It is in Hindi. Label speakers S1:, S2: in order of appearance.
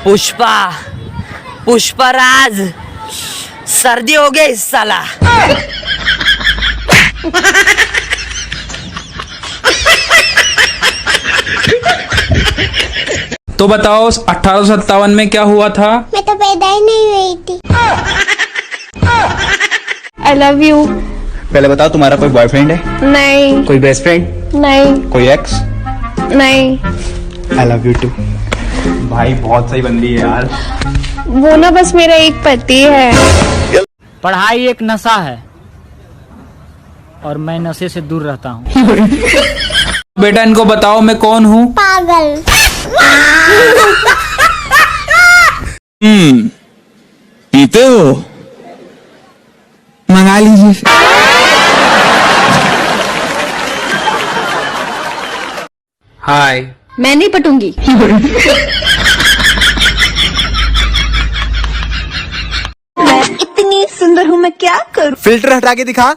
S1: पुष्पा पुष्पराज सर्दी हो गई इस साला।
S2: तो बताओ 1857 में क्या हुआ था?
S3: मैं तो पैदा ही नहीं हुई थी।
S4: आई लव यू।
S5: पहले बताओ तुम्हारा कोई बॉयफ्रेंड है?
S4: नहीं।
S5: कोई बेस्ट फ्रेंड?
S4: नहीं।
S5: कोई एक्स?
S4: नहीं।
S5: I love you too. भाई बहुत सही बंदी है यार।
S4: वो ना बस मेरा एक पति है।
S6: पढ़ाई एक नशा है और मैं नशे से दूर रहता हूँ।
S2: बेटा इनको बताओ मैं कौन हूँ?
S3: पागल।
S7: पीते हो? मंगा लीजिए।
S2: हाय।
S4: मैं नहीं पटूंगी।
S3: इतनी सुंदर हूँ मैं क्या करूँ?
S5: फिल्टर हटा के दिखा।